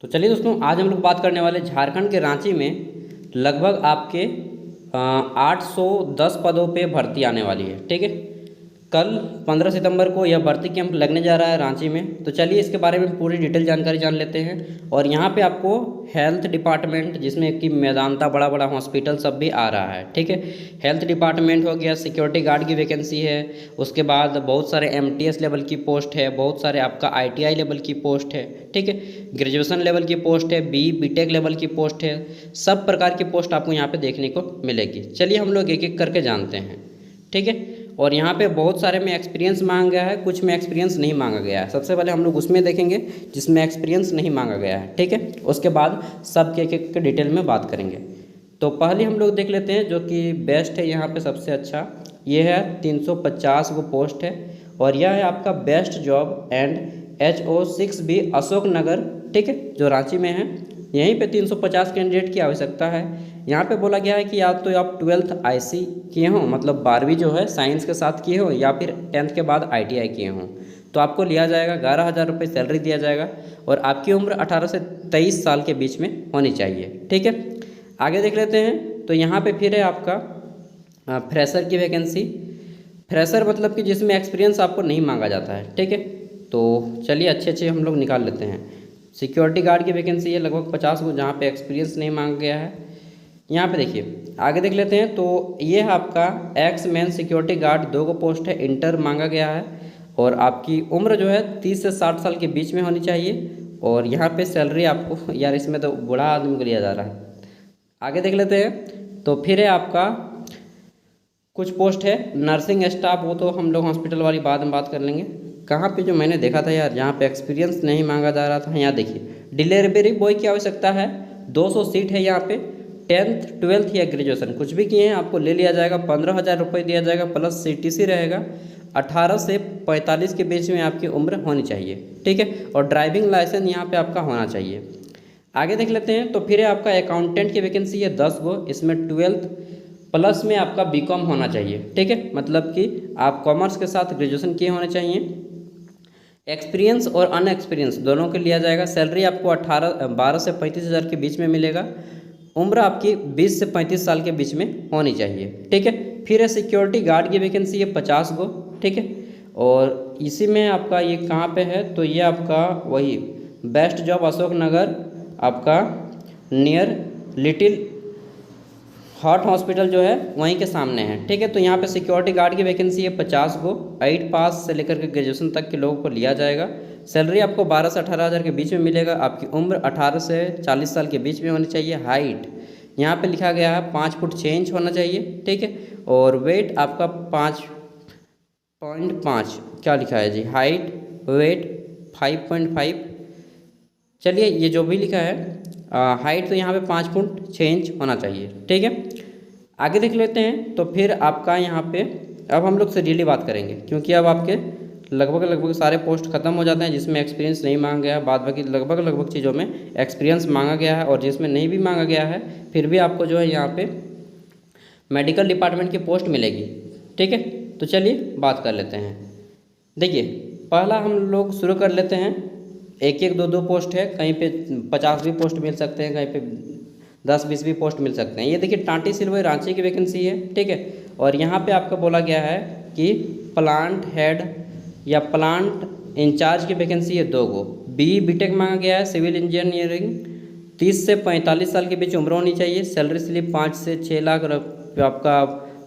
तो चलिए दोस्तों, आज हम लोग बात करने वाले झारखंड के रांची में लगभग आपके 810 पदों पे भर्ती आने वाली है। ठीक है, कल 15 सितंबर को यह भर्ती कैंप लगने जा रहा है रांची में। तो चलिए इसके बारे में पूरी डिटेल जानकारी जान लेते हैं। और यहाँ पे आपको हेल्थ डिपार्टमेंट, जिसमें कि मैदानता बड़ा बड़ा हॉस्पिटल सब भी आ रहा है। ठीक है, हेल्थ डिपार्टमेंट हो गया, सिक्योरिटी गार्ड की वैकेंसी है, उसके बाद बहुत सारे एमटीएस लेवल की पोस्ट है, बहुत सारे आपका आईटीआई लेवल की पोस्ट है। ठीक है, ग्रेजुएशन लेवल की पोस्ट है, बीटेक लेवल की पोस्ट है, सब प्रकार की पोस्ट आपको यहाँ पे देखने को मिलेगी। चलिए हम लोग एक एक करके जानते हैं। ठीक है, और यहाँ पे बहुत सारे में एक्सपीरियंस मांगा गया है, कुछ में एक्सपीरियंस नहीं मांगा गया है। सबसे पहले हम लोग उसमें देखेंगे जिसमें एक्सपीरियंस नहीं मांगा गया है। ठीक है, उसके बाद सब के एक डिटेल में बात करेंगे। तो पहले हम लोग देख लेते हैं जो कि बेस्ट है यहाँ पे सबसे अच्छा, ये है 350 वो पोस्ट है। और यह है आपका best job and HO6B Ashok Nagar. ठीक है, जो रांची में है, यहीं पे 350 कैंडिडेट की आवश्यकता है। यहाँ पे बोला गया है कि या तो आप 12th IC किए हों, मतलब 12वीं जो है साइंस के साथ किए हो, या फिर 10th के बाद ITI किए हों, तो आपको लिया जाएगा। 11,000 रुपये सैलरी दिया जाएगा। और आपकी उम्र 18 से 23 साल के बीच में होनी चाहिए। ठीक है, आगे देख लेते हैं। तो यहाँ पे फिर है आपका फ्रेशर की वैकेंसी। फ्रेशर मतलब कि जिसमें एक्सपीरियंस आपको नहीं मांगा जाता है। ठीक है, तो चलिए अच्छे अच्छे हम लोग निकाल लेते हैं। सिक्योरिटी गार्ड की वैकेंसी है लगभग 50 को, जहाँ पे एक्सपीरियंस नहीं मांगा गया है। यहाँ पे देखिए, आगे देख लेते हैं। तो ये है आपका एक्स मैन सिक्योरिटी गार्ड, 2 को पोस्ट है, इंटर मांगा गया है। और आपकी उम्र जो है 30 से 60 साल के बीच में होनी चाहिए। और यहाँ पे सैलरी आपको, यार इसमें तो बूढ़ा आदमी को लिया जा रहा है। आगे देख लेते हैं। तो फिर है आपका कुछ पोस्ट है नर्सिंग स्टाफ, वो तो हम लोग हॉस्पिटल वाली बाद में बात कर लेंगे। कहाँ पे जो मैंने देखा था यार, जहाँ पे एक्सपीरियंस नहीं मांगा जा रहा था, यहाँ देखिए डिलीवरी बॉय की आवश्यकता है। 200 सीट है यहाँ पे। 10th 12th या ग्रेजुएशन कुछ भी किए हैं, आपको ले लिया जाएगा। 15,000 रुपये दिया जाएगा, प्लस CTC रहेगा। 18 से 45 के बीच में आपकी उम्र होनी चाहिए। ठीक है, और ड्राइविंग लाइसेंस यहाँ पे आपका होना चाहिए। आगे देख लेते हैं। तो फिर है आपका अकाउंटेंट की वैकेंसी है 10 गो, इसमें 12th प्लस में आपका BCom होना चाहिए। ठीक है, मतलब कि आप कॉमर्स के साथ ग्रेजुएशन किए होने चाहिए। एक्सपीरियंस और अनएक्सपीरियंस दोनों के लिया जाएगा। सैलरी आपको 12 से 35,000 के बीच में मिलेगा। उम्र आपकी 20 से 35 साल के बीच में होनी चाहिए। ठीक है, फिर है सिक्योरिटी गार्ड की वैकेंसी है 50 गो। ठीक है, और इसी में आपका ये कहाँ पे है, तो ये आपका वही बेस्ट जॉब अशोक नगर, आपका नियर लिटिल हार्ट हॉस्पिटल जो है वहीं के सामने है। ठीक है, तो यहाँ पे सिक्योरिटी गार्ड की वैकेंसी है 50 गो। 8 पास से लेकर के ग्रेजुएशन तक के लोगों को लिया जाएगा। सैलरी आपको 12 से 18,000 के बीच में मिलेगा। आपकी उम्र 18 से 40 साल के बीच में होनी चाहिए। हाइट यहाँ पे लिखा गया है 5 फुट 6 इंच होना चाहिए। ठीक है, और वेट आपका 5.5 क्या लिखा है जी, हाइट वेट 5.5। चलिए ये जो भी लिखा है, हाइट तो यहाँ पे 5 फुट 6 इंच होना चाहिए। ठीक है, आगे देख लेते हैं। तो फिर आपका यहाँ पे अब हम लोग सीरियली बात करेंगे, क्योंकि अब आपके लगभग सारे पोस्ट खत्म हो जाते हैं जिसमें एक्सपीरियंस नहीं मांगा गया है। बाद बाकी लगभग चीज़ों में एक्सपीरियंस मांगा गया है, और जिसमें नहीं भी मांगा गया है फिर भी आपको जो है यहाँ पे मेडिकल डिपार्टमेंट की पोस्ट मिलेगी। ठीक है, तो चलिए बात कर लेते हैं। देखिए, पहला हम लोग शुरू कर लेते हैं। एक एक दो पोस्ट है, कहीं पे 50 भी पोस्ट मिल सकते हैं, कहीं पे 10-20 भी पोस्ट मिल सकते हैं। ये देखिए टाटी सिल्वे रांची की वैकेंसी है। ठीक है, और यहाँ पे आपको बोला गया है कि प्लांट हेड या प्लांट इंचार्ज की वैकेंसी है 2 गो। BTech मांगा गया है, सिविल इंजीनियरिंग। 30 से 45 साल के बीच उम्र होनी चाहिए। सैलरी स्लिप 5 से 6 लाख आपका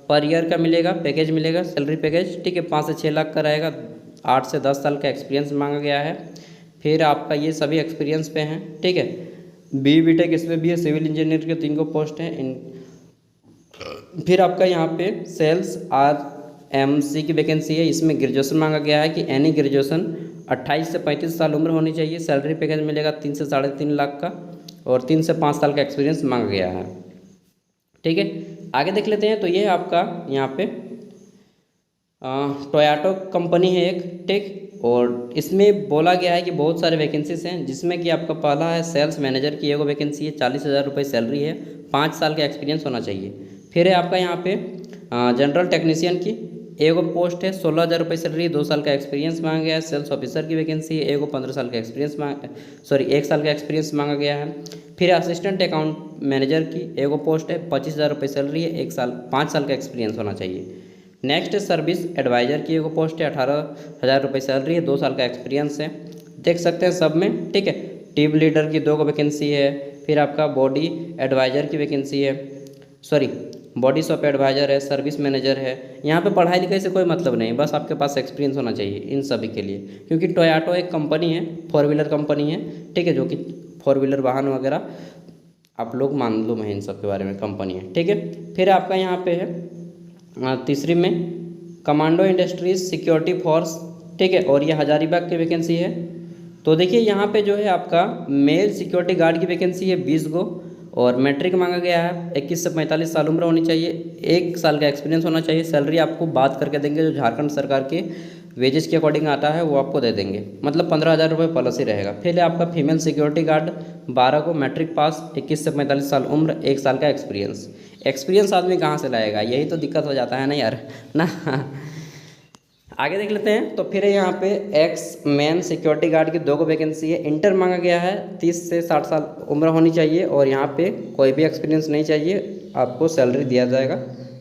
पर ईयर का मिलेगा, पैकेज मिलेगा, सैलरी पैकेज। ठीक है, 5 से 6 लाख का रहेगा। 8 से 10 साल का एक्सपीरियंस मांगा गया है। फिर आपका ये सभी एक्सपीरियंस पे हैं। ठीक है, BTech इसमें भी है, सिविल इंजीनियर के 3 को पोस्ट हैं। फिर आपका यहाँ पे सेल्स RMC की वैकेंसी है, इसमें ग्रेजुएशन मांगा गया है कि एनी ग्रेजुएशन 28 से 35 साल उम्र होनी चाहिए। सैलरी पैकेज मिलेगा 3 से 3.5 लाख का, और 3 से 5 साल का एक्सपीरियंस मांगा गया है। ठीक है, आगे देख लेते हैं। तो ये है आपका यहाँ पे टोयोटो कंपनी है एक। ठीक, और इसमें बोला गया है कि बहुत सारे वैकेंसीज हैं, जिसमें कि आपका पहला है सेल्स मैनेजर की, एगो वैकेंसी है, 40,000 रुपये सैलरी है, 5 साल का एक्सपीरियंस होना चाहिए। फिर है आपका यहाँ पे जनरल टेक्नीशियन की, एगो पोस्ट है 16,000 रुपये सैलरी, 2 साल का एक्सपीरियंस मांगा गया है। सेल्स ऑफिसर की वैकेंसी है, एगो 15 साल का एक्सपीरियंस 1 साल का एक्सपीरियंस मांगा गया है। फिर असिस्टेंट अकाउंट मैनेजर की एगो पोस्ट है, 25,000 रुपये सैलरी है, 5 साल का एक्सपीरियंस होना चाहिए। नेक्स्ट सर्विस एडवाइज़र की एगो पोस्ट है, 18,000 रुपये सैलरी है, 2 साल का एक्सपीरियंस है। देख सकते हैं सब में, ठीक है। टीम लीडर की 2 वैकेंसी है। फिर आपका बॉडी एडवाइज़र की वैकेंसी है, बॉडी शॉप एडवाइज़र है, सर्विस मैनेजर है। यहाँ पे पढ़ाई लिखाई से कोई मतलब नहीं, बस आपके पास एक्सपीरियंस होना चाहिए इन सभी के लिए, क्योंकि टोयोटा एक कंपनी है, 4 व्हीलर कंपनी है, ठीक है, जो कि 4 व्हीलर वाहन वगैरह आप लोग मालूम है इन सब के बारे में, कंपनी है, ठीक है। फिर आपका यहाँ पे है तीसरी में कमांडो इंडस्ट्रीज सिक्योरिटी फोर्स, ठीक है, और ये हजारीबाग की वैकेंसी है। तो देखिए यहाँ पे जो है आपका मेल सिक्योरिटी गार्ड की वैकेंसी है 20 गो, और मैट्रिक मांगा गया है, 21 से 45 साल उम्र होनी चाहिए, 1 साल का एक्सपीरियंस होना चाहिए। सैलरी आपको बात करके देंगे, जो झारखंड सरकार के वेजेस के अकॉर्डिंग आता है वो आपको दे देंगे, मतलब 15,000 रुपये प्लस ही रहेगा। फिर आपका फीमेल सिक्योरिटी गार्ड 12 को, मैट्रिक पास, 21 से 45 साल उम्र, 1 साल का एक्सपीरियंस आदमी कहाँ से लाएगा, यही तो दिक्कत हो जाता है ना यार ना। आगे देख लेते हैं। तो फिर यहाँ पे एक्स मैन सिक्योरिटी गार्ड की 2 वैकेंसी है, इंटर मांगा गया है, 30 से 60 साल उम्र होनी चाहिए, और यहाँ पे कोई भी एक्सपीरियंस नहीं चाहिए, आपको सैलरी दिया जाएगा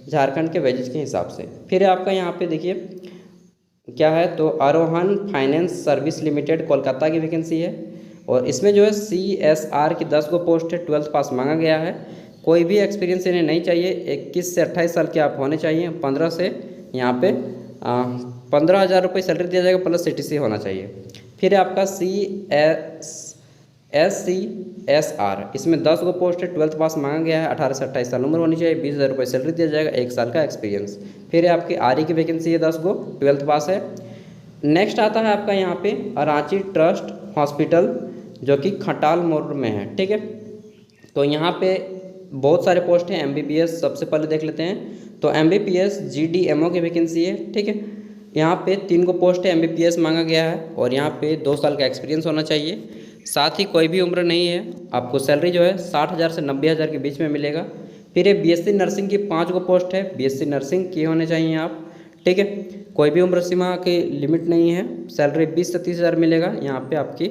झारखंड के वेजेस के हिसाब से। फिर आपका यहाँ पे देखिए क्या है, तो आरोहन फाइनेंस सर्विस लिमिटेड कोलकाता की वैकेंसी है, और इसमें जो है CSR की 10 गो पोस्ट है, 12th पास मांगा गया है। कोई भी एक्सपीरियंस इन्हें नहीं चाहिए, 21 से 28 साल के आप होने चाहिए, 15 से यहाँ पे 15,000 रुपये सैलरी दिया जाएगा, प्लस CTC होना चाहिए। फिर आपका CSR, इसमें 10 गो पोस्ट है, 12th पास मांगा गया है, 18 से 28 साल उम्र होनी चाहिए, 20,000 रुपये सैलरी दिया जाएगा, 1 साल का एक्सपीरियंस। फिर आपकी RE की वैकेंसी है 10 गो, 12th पास है। नेक्स्ट आता है आपका यहाँ पे रांची ट्रस्ट हॉस्पिटल, जो कि खटाल मोड़ में है, ठीक है। तो यहाँ पे बहुत सारे पोस्ट हैं। MBBS सबसे पहले देख लेते हैं। तो MBBS GDMO की वैकेंसी है, ठीक है। यहाँ पे 3 को पोस्ट है, MBBS मांगा गया है, और यहाँ पे 2 साल का एक्सपीरियंस होना चाहिए, साथ ही कोई भी उम्र नहीं है। आपको सैलरी जो है 60,000 से 90,000 के बीच में मिलेगा। फिर ये BSc नर्सिंग की 5 को पोस्ट है, BSc नर्सिंग किए होने चाहिए आप, ठीक है। कोई भी उम्र सीमा की लिमिट नहीं है, सैलरी 20 से 30,000 मिलेगा। यहाँ पे आपकी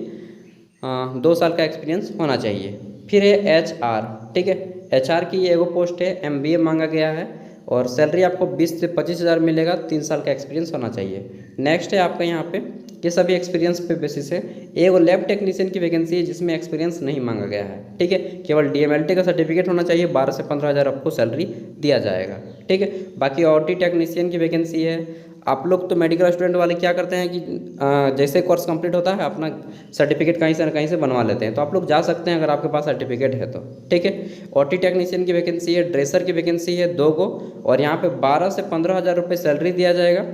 2 साल का एक्सपीरियंस होना चाहिए। फिर है HR, ठीक है, HR की एगो पोस्ट है, MBA मांगा गया है, और सैलरी आपको 20 से 25,000 मिलेगा, 3 साल का एक्सपीरियंस होना चाहिए। नेक्स्ट है आपका यहाँ पे, ये सभी एक्सपीरियंस पे बेसिस है। एगो लैब टेक्नीशियन की वैकेंसी है, जिसमें एक्सपीरियंस नहीं मांगा गया है, ठीक है, केवल DMLT का सर्टिफिकेट होना चाहिए, 12 से 15,000 आपको सैलरी दिया जाएगा, ठीक है। बाकी OT टेक्नीशियन की वैकेंसी है। आप लोग तो मेडिकल स्टूडेंट वाले क्या करते हैं कि जैसे कोर्स कंप्लीट होता है अपना सर्टिफिकेट कहीं से बनवा लेते हैं, तो आप लोग जा सकते हैं अगर आपके पास सर्टिफिकेट है तो, ठीक है। OT टेक्नीशियन की वैकेंसी है, ड्रेसर की वैकेंसी है 2 को, और यहाँ पे 12 से 15,000 रुपये सैलरी दिया जाएगा,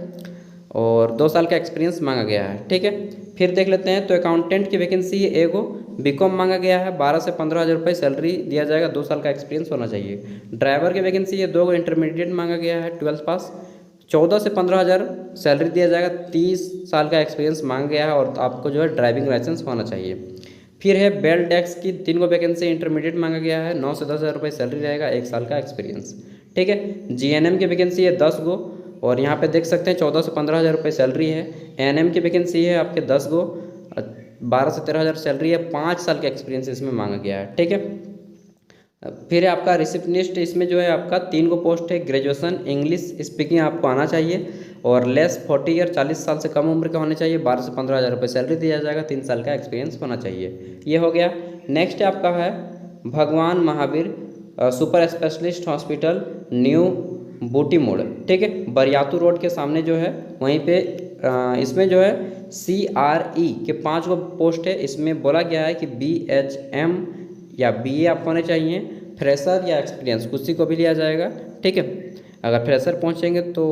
और 2 साल का एक्सपीरियंस मांगा गया है, ठीक है। फिर देख लेते हैं। तो अकाउंटेंट की वैकेंसी है एगो, BCom मांगा गया है, 12 से 15,000 रुपये सैलरी दिया जाएगा, 2 साल का एक्सपीरियंस होना चाहिए। ड्राइवर की वैकेंसी है 2 को, इंटरमीडिएट मांगा गया है, 12th पास, 14 से 15,000 सैलरी दिया जाएगा, 30 साल का एक्सपीरियंस मांगा गया है, और आपको जो है ड्राइविंग लाइसेंस होना चाहिए। फिर है बेल डेस्क की 3 को वैकेंसी, इंटरमीडिएट मांगा गया है, 9 से 10,000 रुपये सैलरी रहेगा, 1 साल का एक्सपीरियंस, ठीक है। GNM की वैकेंसी है 10 गो, और यहाँ पे देख सकते हैं 14 से 15,000 रुपये सैलरी है। ANM की वैकेंसी है आपके 10 गो, 12 से 13,000 सैलरी है, 5 साल का एक्सपीरियंस इसमें मांगा गया है, ठीक है। फिर आपका रिसेप्शनिस्ट, इसमें जो है आपका 3 को पोस्ट है, ग्रेजुएशन इंग्लिश स्पीकिंग आपको आना चाहिए, और लेस 40 ईयर, 40 साल से कम उम्र का होने चाहिए, 12 से 15,000 रुपये सैलरी दिया जाएगा, 3 साल का एक्सपीरियंस होना चाहिए। ये हो गया। नेक्स्ट आपका है भगवान Mahavir super specialist hospital, new बूटी मोड़, ठीक है, बरियातू रोड के सामने जो है वहीं पे। इसमें जो है CRE के 5 को पोस्ट है। इसमें बोला गया है कि BHM या BA आप होने चाहिए, फ्रेशर या एक्सपीरियंस किसी को भी लिया जाएगा, ठीक है। अगर फ्रेशर पहुंचेंगे तो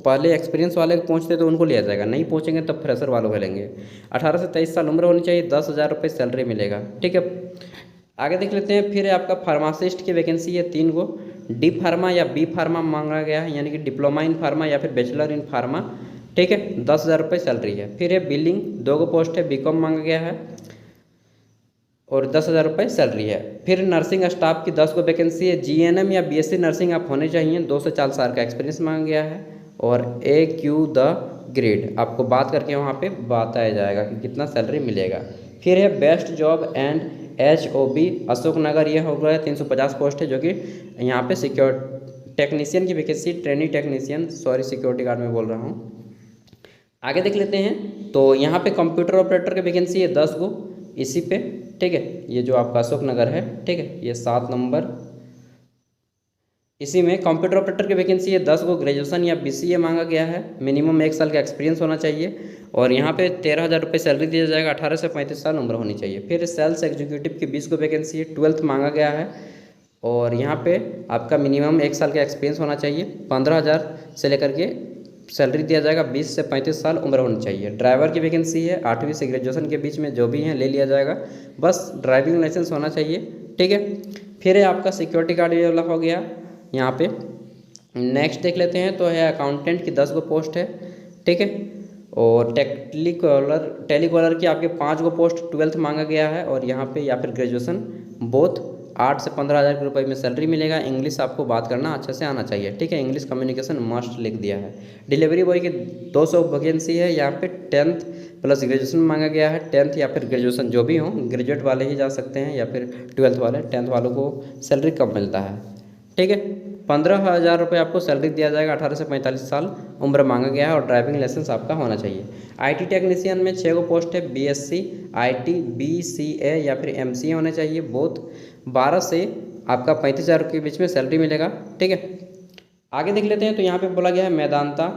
पहले एक्सपीरियंस वाले पहुंचते तो उनको लिया जाएगा, नहीं पहुंचेंगे तब फ्रेशर वालों को लेंगे। 18 से 23 साल उम्र होनी चाहिए, 10,000 रुपये सैलरी मिलेगा, ठीक है। आगे देख लेते हैं। फिर आपका फार्मासिस्ट की वैकेंसी है 3 को, D फार्मा या B फार्मा मांगा गया है, यानी कि डिप्लोमा इन फार्मा या फिर बैचलर इन फार्मा, ठीक है, 10,000 रुपये सैलरी है। फिर है बिलिंग, 2 को पोस्ट है, BCom मांगा गया है, और 10,000 रुपये सैलरी है। फिर नर्सिंग स्टाफ की 10 को वैकेंसी है, GNM या BSc नर्सिंग आप होने चाहिए, 2 से 4 साल का एक्सपीरियंस मांगा गया है, और AQ द ग्रेड आपको बात करके वहाँ पे बताया जाएगा कि कितना सैलरी मिलेगा। फिर है best job and HOB Ashoknagar, ये हो गया 350 पोस्ट है, जो कि यहाँ पे टेक्नीशियन की vacancy, training technician, sorry security guard में बोल रहा हूँ। आगे देख लेते हैं, तो यहाँ पे कंप्यूटर ऑपरेटर की वैकेंसी है 10 गो इसी पे, ठीक है, ये जो आपका अशोकनगर है, ठीक है, ये 7 नंबर, इसी में कंप्यूटर ऑपरेटर की वैकेंसी है 10 गो, ग्रेजुएशन या BCA मांगा गया है, मिनिमम 1 साल का एक्सपीरियंस होना चाहिए, और यहाँ पे 13,000 रुपये सैलरी दिया जाएगा, 18 से 35 साल उम्र होनी चाहिए। फिर सेल्स एग्जीक्यूटिव की 20 गो वैकेंसी है, 12th मांगा गया है, और यहाँ पे आपका मिनिमम 1 साल का एक्सपीरियंस होना चाहिए, 15,000 से लेकर के सैलरी दिया जाएगा, 20 से 35 साल उम्र होनी चाहिए। ड्राइवर की वैकेंसी है 8वीं से ग्रेजुएशन के बीच में जो भी हैं ले लिया जाएगा, बस ड्राइविंग लाइसेंस होना चाहिए, ठीक है। फिर है आपका सिक्योरिटी गार्ड ये वाला हो गया यहाँ पे। नेक्स्ट देख लेते हैं, तो है अकाउंटेंट की 10 गो पोस्ट है, ठीक है, और टेलीकॉलर की आपके 5 गो पोस्ट, 12th मांगा गया है, और यहाँ पे या फिर ग्रेजुएशन बोथ 8 से 15,000 रुपये में सैलरी मिलेगा। इंग्लिश आपको बात करना अच्छे से आना चाहिए, ठीक है, इंग्लिश कम्युनिकेशन मस्ट लिख दिया है। डिलीवरी बॉय की 200 वैकेंसी है, यहाँ पे 10th प्लस ग्रेजुएशन मांगा गया है, 10th या फिर ग्रेजुएशन जो भी हो, ग्रेजुएट वाले ही जा सकते हैं या फिर 12th वाले, 10th वालों को सैलरी कम मिलता है, ठीक है। 15,000 रुपये आपको सैलरी दिया जाएगा, 18 से 45 साल उम्र मांगा गया है, और ड्राइविंग लाइसेंस आपका होना चाहिए। IT टेक्नीशियन में 6 गो पोस्ट है, BSc IT BCA या फिर MCA होने चाहिए, बोथ 12 से आपका 35,000 के बीच में सैलरी मिलेगा, ठीक है। आगे देख लेते हैं, तो यहाँ पे बोला गया है मैदांता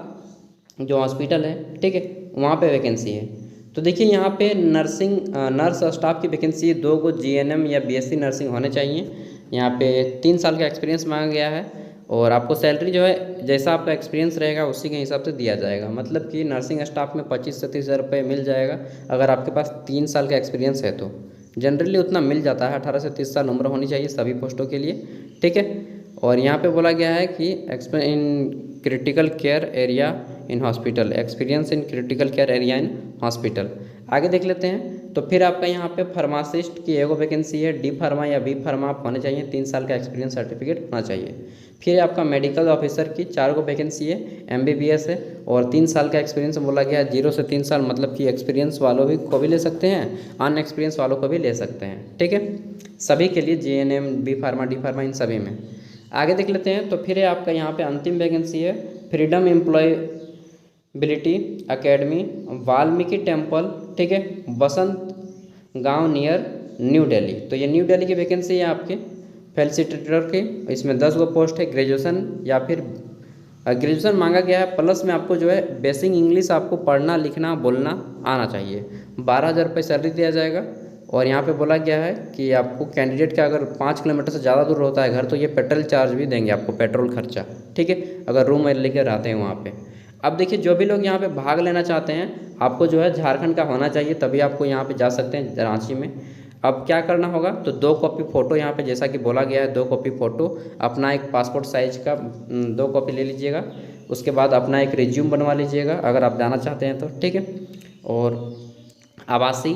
जो हॉस्पिटल है, ठीक है, वहाँ पे वैकेंसी है। तो देखिए यहाँ पे नर्स स्टाफ की वैकेंसी है, 2 गो GNM या BSc नर्सिंग होने चाहिए। यहाँ पे 3 साल का एक्सपीरियंस मांगा गया है, और आपको सैलरी जो है जैसा आपका एक्सपीरियंस रहेगा उसी के हिसाब से दिया जाएगा, मतलब कि नर्सिंग स्टाफ में 25 से 30,000 रुपये मिल जाएगा अगर आपके पास 3 साल का एक्सपीरियंस है तो। जनरली उतना मिल जाता है, 18 से 30 साल उम्र होनी चाहिए सभी पोस्टों के लिए, ठीक है। और यहाँ पे बोला गया है कि in critical care area in hospital, experience in critical care area in hospital. आगे देख लेते हैं, तो फिर आपका यहाँ पे फार्मासिस्ट की 1 गो वैकेंसी है, D फार्मा या B फार्मा आप होने चाहिए, 3 साल का एक्सपीरियंस सर्टिफिकेट होना चाहिए। फिर आपका मेडिकल ऑफिसर की 4 गो वैकेंसी है, MBBS है, और 3 साल का एक्सपीरियंस बोला गया है, 0 से 3 साल, मतलब कि एक्सपीरियंस वालों भी को भी ले सकते हैं, अनएक्सपीरियंस वालों को भी ले सकते हैं, ठीक है, सभी के लिए GNM B pharma D pharma इन सभी में। आगे देख लेते हैं, तो फिर है आपका यहाँ पे अंतिम वैकेंसी है, freedom employability academy Valmiki temple, ठीक है, बसंत गांव नियर न्यू दिल्ली। तो ये न्यू दिल्ली की वैकेंसी है आपके फैसिलिटेटर के, इसमें 10 गो पोस्ट है, ग्रेजुएशन या फिर ग्रेजुएशन मांगा गया है, प्लस में आपको जो है बेसिक इंग्लिश आपको पढ़ना लिखना बोलना आना चाहिए। 12,000 रुपये सैलरी दिया जाएगा, और यहाँ पे बोला गया है कि आपको कैंडिडेट का अगर 5 किलोमीटर से ज़्यादा दूर होता है घर, तो ये पेट्रोल चार्ज भी देंगे आपको, पेट्रोल खर्चा, ठीक है, अगर रूम लेकर रहते हैं वहाँ पे। अब देखिए जो भी लोग यहाँ पे भाग लेना चाहते हैं, आपको जो है झारखंड का होना चाहिए, तभी आपको यहाँ पे जा सकते हैं रांची में। अब क्या करना होगा, तो 2 कॉपी फ़ोटो यहाँ पे जैसा कि बोला गया है, 2 कॉपी फ़ोटो, अपना एक पासपोर्ट साइज का 2 कॉपी ले लीजिएगा, उसके बाद अपना एक रिज्यूम बनवा लीजिएगा अगर आप जाना चाहते हैं तो, ठीक है, और आवासी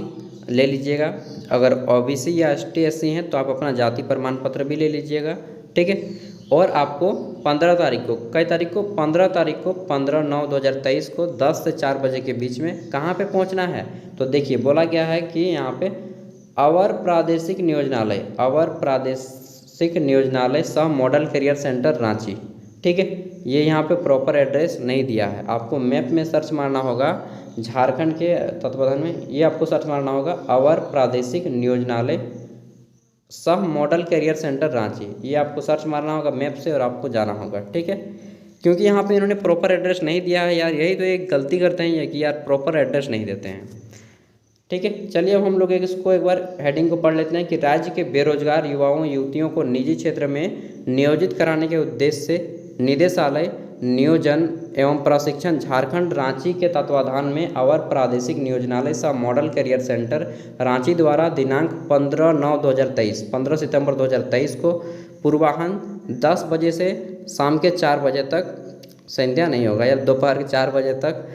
ले लीजिएगा, अगर OBC या ST SC हैं तो आप अपना जाति प्रमाण पत्र भी ले लीजिएगा, ठीक है। और आपको 15 तारीख को, कई तारीख को, 15 तारीख को 15/9/2023 को 10 से 4 बजे के बीच में कहाँ पे पहुँचना है, तो देखिए बोला गया है कि यहाँ पे अवर प्रादेशिक नियोजनालय सह मॉडल करियर सेंटर रांची, ठीक है, ये यहाँ पे प्रॉपर एड्रेस नहीं दिया है, आपको मैप में सर्च मारना होगा, झारखंड के तत्वाधान में ये आपको सर्च मारना होगा, अवर प्रादेशिक नियोजनालय सह मॉडल करियर सेंटर रांची, ये आपको सर्च मारना होगा मैप से और आपको जाना होगा, ठीक है, क्योंकि यहाँ पे इन्होंने प्रॉपर एड्रेस नहीं दिया है यार, यही तो एक गलती करते हैं ये कि यार प्रॉपर एड्रेस नहीं देते हैं, ठीक है। चलिए अब हम लोग इसको एक बार हेडिंग को पढ़ लेते हैं कि राज्य के बेरोजगार युवाओं युवतियों को निजी क्षेत्र में नियोजित कराने के उद्देश्य से निदेशालय नियोजन एवं प्रशिक्षण झारखंड रांची के तत्वाधान में अवर प्रादेशिक नियोजनालय सह मॉडल करियर सेंटर रांची द्वारा दिनांक 15 सितंबर 2023 को पूर्वाह्न 10 बजे से शाम के 4 बजे तक, संध्या नहीं होगा यार, दोपहर के 4 बजे तक,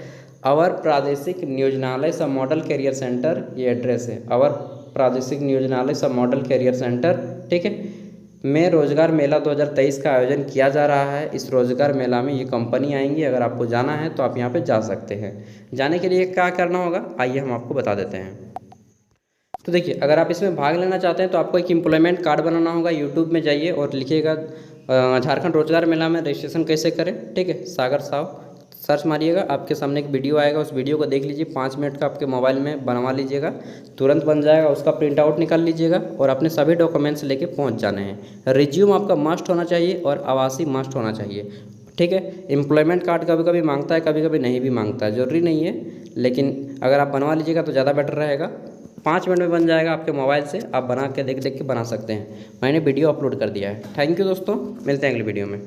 अवर प्रादेशिक नियोजनालय सह मॉडल करियर सेंटर, ये एड्रेस है, अवर प्रादेशिक नियोजनालय सह मॉडल करियर सेंटर, ठीक है, में रोज़गार मेला 2023 का आयोजन किया जा रहा है। इस रोज़गार मेला में ये कंपनी आएंगी। अगर आपको जाना है तो आप यहाँ पे जा सकते हैं। जाने के लिए क्या करना होगा, आइए हम आपको बता देते हैं। तो देखिए, अगर आप इसमें भाग लेना चाहते हैं तो आपको एक एम्प्लॉयमेंट कार्ड बनाना होगा। यूट्यूब में जाइए और लिखिएगा झारखंड रोजगार मेला में रजिस्ट्रेशन कैसे करें, ठीक है। सागर साव सर्च मारिएगा, आपके सामने एक वीडियो आएगा, उस वीडियो को देख लीजिए। 5 मिनट का आपके मोबाइल में बनवा लीजिएगा, तुरंत बन जाएगा। उसका प्रिंट आउट निकाल लीजिएगा और अपने सभी डॉक्यूमेंट्स लेके पहुंच जाने हैं। रिज्यूम आपका मस्ट होना चाहिए और आवासीय मस्ट होना चाहिए, ठीक है। एम्प्लॉयमेंट कार्ड कभी कभी मांगता है, कभी कभी नहीं भी मांगता है, ज़रूरी नहीं है, लेकिन अगर आप बनवा लीजिएगा तो ज़्यादा बेटर रहेगा। 5 मिनट में बन जाएगा आपके मोबाइल से, आप बना के देख देख के बना सकते हैं। मैंने वीडियो अपलोड कर दिया है। थैंक यू दोस्तों, मिलते हैं अगली वीडियो में।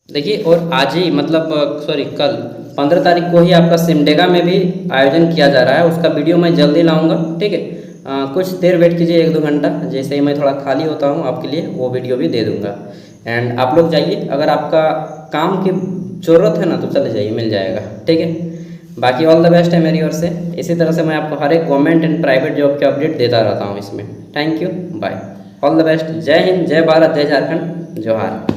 देखिए, और आज ही मतलब कल 15 तारीख को ही आपका सिमडेगा में भी आयोजन किया जा रहा है। उसका वीडियो मैं जल्दी लाऊंगा, ठीक है। कुछ देर वेट कीजिए, 1-2 घंटा, जैसे ही मैं थोड़ा खाली होता हूँ आपके लिए वो वीडियो भी दे दूँगा। एंड आप लोग जाइए, अगर आपका काम की ज़रूरत है ना तो चले जाइए, मिल जाएगा, ठीक है। बाकी ऑल द बेस्ट है मेरी ओर से। इसी तरह से मैं आपको हर एक गवर्नमेंट एंड प्राइवेट जॉब के अपडेट देता रहता हूँ इसमें। Thank you, bye, all the best. जय हिंद, जय भारत, जय झारखंड, जोहार।